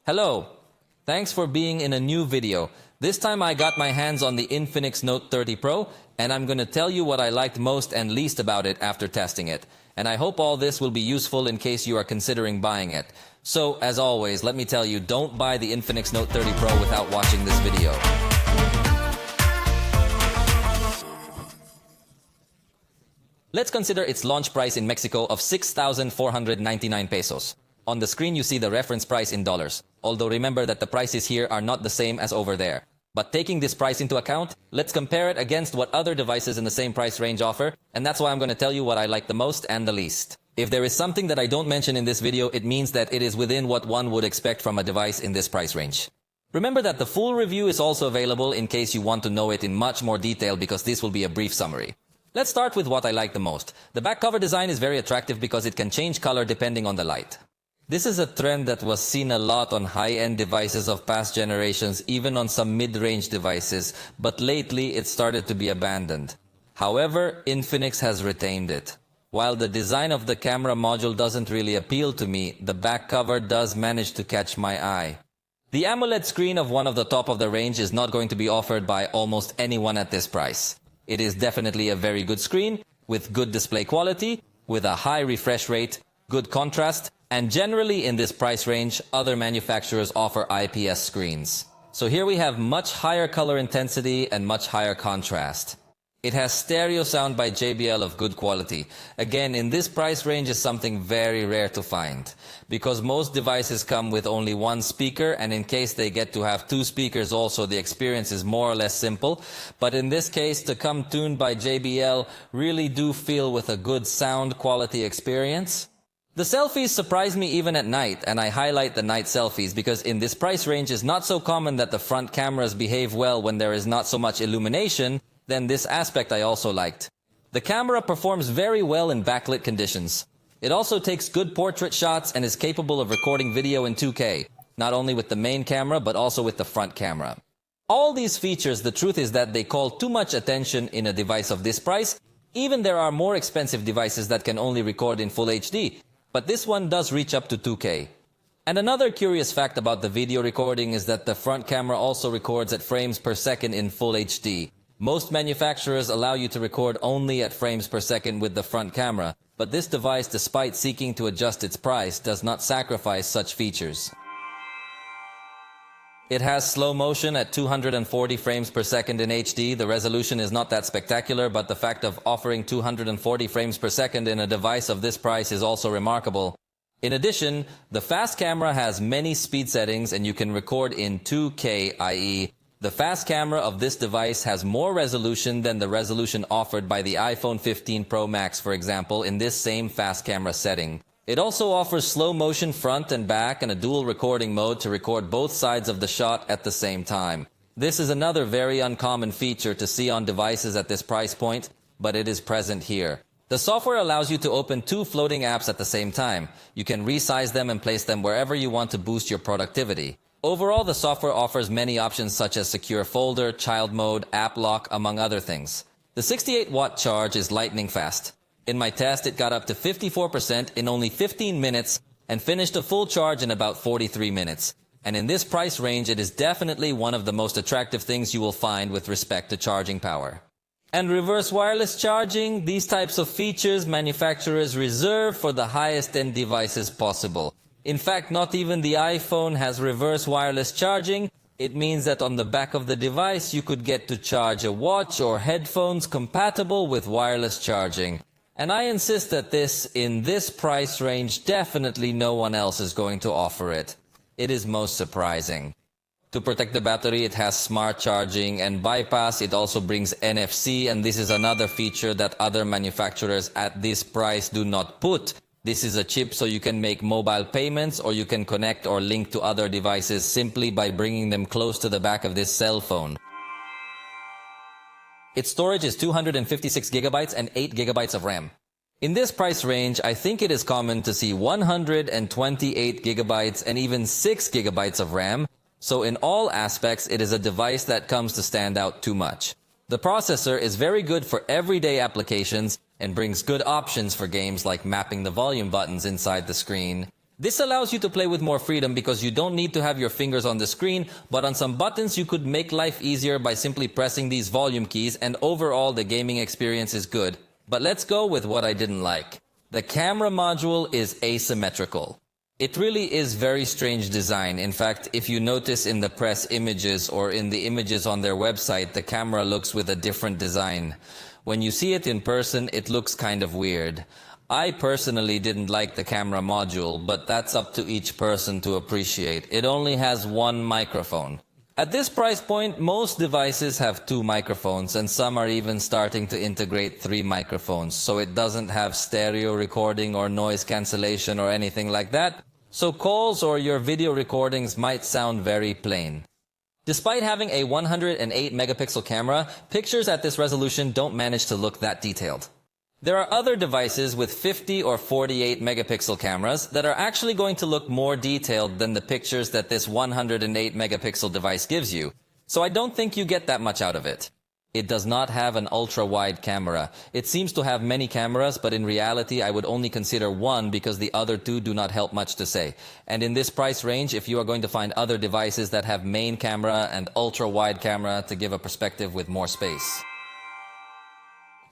Hello, thanks for being in a new video. This time I got my hands on the Infinix Note 30 Pro, and I'm gonna tell you what I liked most and least about it after testing it. And I hope all this will be useful in case you are considering buying it. So, as always, let me tell you, don't buy the Infinix Note 30 Pro without watching this video. Let's consider its launch price in Mexico of 6,499 pesos. On the screen you see the reference price in dollars, although remember that the prices here are not the same as over there. But taking this price into account, let's compare it against what other devices in the same price range offer, and that's why I'm going to tell you what I like the most and the least. If there is something that I don't mention in this video, it means that it is within what one would expect from a device in this price range. Remember that the full review is also available in case you want to know it in much more detail, because this will be a brief summary. Let's start with what I like the most. The back cover design is very attractive because it can change color depending on the light. This is a trend that was seen a lot on high-end devices of past generations, even on some mid-range devices, but lately it started to be abandoned. However, Infinix has retained it. While the design of the camera module doesn't really appeal to me, the back cover does manage to catch my eye. The AMOLED screen of one of the top of the range is not going to be offered by almost anyone at this price. It is definitely a very good screen, with good display quality, with a high refresh rate, good contrast, and generally in this price range, other manufacturers offer IPS screens. So here we have much higher color intensity and much higher contrast. It has stereo sound by JBL of good quality. Again, in this price range is something very rare to find, because most devices come with only one speaker, and in case they get to have two speakers also, the experience is more or less simple. But in this case, to come tuned by JBL really do feel with a good sound quality experience. The selfies surprise me even at night, and I highlight the night selfies because in this price range it's not so common that the front cameras behave well when there is not so much illumination. Then this aspect I also liked. The camera performs very well in backlit conditions. It also takes good portrait shots and is capable of recording video in 2K, not only with the main camera but also with the front camera. All these features, the truth is that they call too much attention in a device of this price. Even there are more expensive devices that can only record in Full HD. But this one does reach up to 2K. And another curious fact about the video recording is that the front camera also records at frames per second in Full HD. Most manufacturers allow you to record only at frames per second with the front camera, but this device, despite seeking to adjust its price, does not sacrifice such features. It has slow motion at 240 frames per second in HD. The resolution is not that spectacular, but the fact of offering 240 frames per second in a device of this price is also remarkable. In addition, the fast camera has many speed settings and you can record in 2K, i.e., the fast camera of this device has more resolution than the resolution offered by the iPhone 15 Pro Max, for example, in this same fast camera setting. It also offers slow motion front and back and a dual recording mode to record both sides of the shot at the same time. This is another very uncommon feature to see on devices at this price point, but it is present here. The software allows you to open two floating apps at the same time. You can resize them and place them wherever you want to boost your productivity. Overall, the software offers many options such as secure folder, child mode, app lock, among other things. The 68-watt charge is lightning fast. In my test, it got up to 54% in only 15 minutes and finished a full charge in about 43 minutes. And in this price range, it is definitely one of the most attractive things you will find with respect to charging power. And reverse wireless charging, these types of features manufacturers reserve for the highest-end devices possible. In fact, not even the iPhone has reverse wireless charging. It means that on the back of the device, you could get to charge a watch or headphones compatible with wireless charging. And I insist that in this price range, definitely no one else is going to offer it. It is most surprising. To protect the battery, it has smart charging and bypass. It also brings NFC, and this is another feature that other manufacturers at this price do not put. This is a chip so you can make mobile payments, or you can connect or link to other devices simply by bringing them close to the back of this cell phone. Its storage is 256 gigabytes and 8 gigabytes of RAM. In this price range, I think it is common to see 128 gigabytes and even 6 gigabytes of RAM, so in all aspects, it is a device that comes to stand out too much. The processor is very good for everyday applications and brings good options for games like mapping the volume buttons inside the screen. This allows you to play with more freedom because you don't need to have your fingers on the screen, but on some buttons you could make life easier by simply pressing these volume keys, and overall the gaming experience is good. But let's go with what I didn't like. The camera module is asymmetrical. It really is very strange design. In fact, if you notice in the press images or in the images on their website, the camera looks with a different design. When you see it in person, it looks kind of weird. I personally didn't like the camera module, but that's up to each person to appreciate. It only has one microphone. At this price point, most devices have 2 microphones, and some are even starting to integrate 3 microphones, so it doesn't have stereo recording or noise cancellation or anything like that, so calls or your video recordings might sound very plain. Despite having a 108 megapixel camera, pictures at this resolution don't manage to look that detailed. There are other devices with 50 or 48 megapixel cameras that are actually going to look more detailed than the pictures that this 108 megapixel device gives you, so I don't think you get that much out of it. It does not have an ultra-wide camera. It seems to have many cameras, but in reality I would only consider one because the other 2 do not help much to say. And in this price range, if you are going to find other devices that have main camera and ultra-wide camera to give a perspective with more space.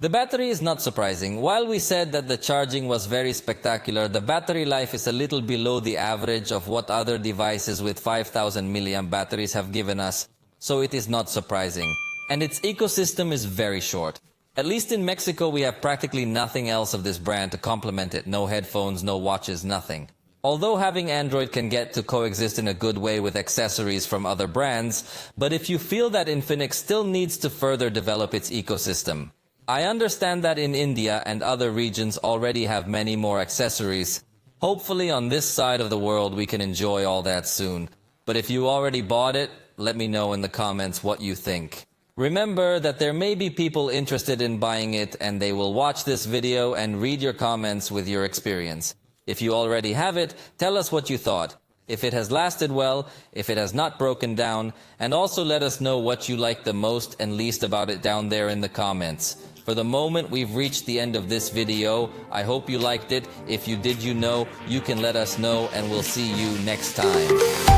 The battery is not surprising. While we said that the charging was very spectacular, the battery life is a little below the average of what other devices with 5000 milliamp batteries have given us, so it is not surprising. And its ecosystem is very short. At least in Mexico, we have practically nothing else of this brand to complement it. No headphones, no watches, nothing. Although having Android can get to coexist in a good way with accessories from other brands, but if you feel that Infinix still needs to further develop its ecosystem. I understand that in India and other regions already have many more accessories. Hopefully on this side of the world we can enjoy all that soon. But if you already bought it, let me know in the comments what you think. Remember that there may be people interested in buying it and they will watch this video and read your comments with your experience. If you already have it, tell us what you thought. If it has lasted well, if it has not broken down, and also let us know what you like the most and least about it down there in the comments. For the moment, we've reached the end of this video. I hope you liked it. If you did, you can let us know, and we'll see you next time.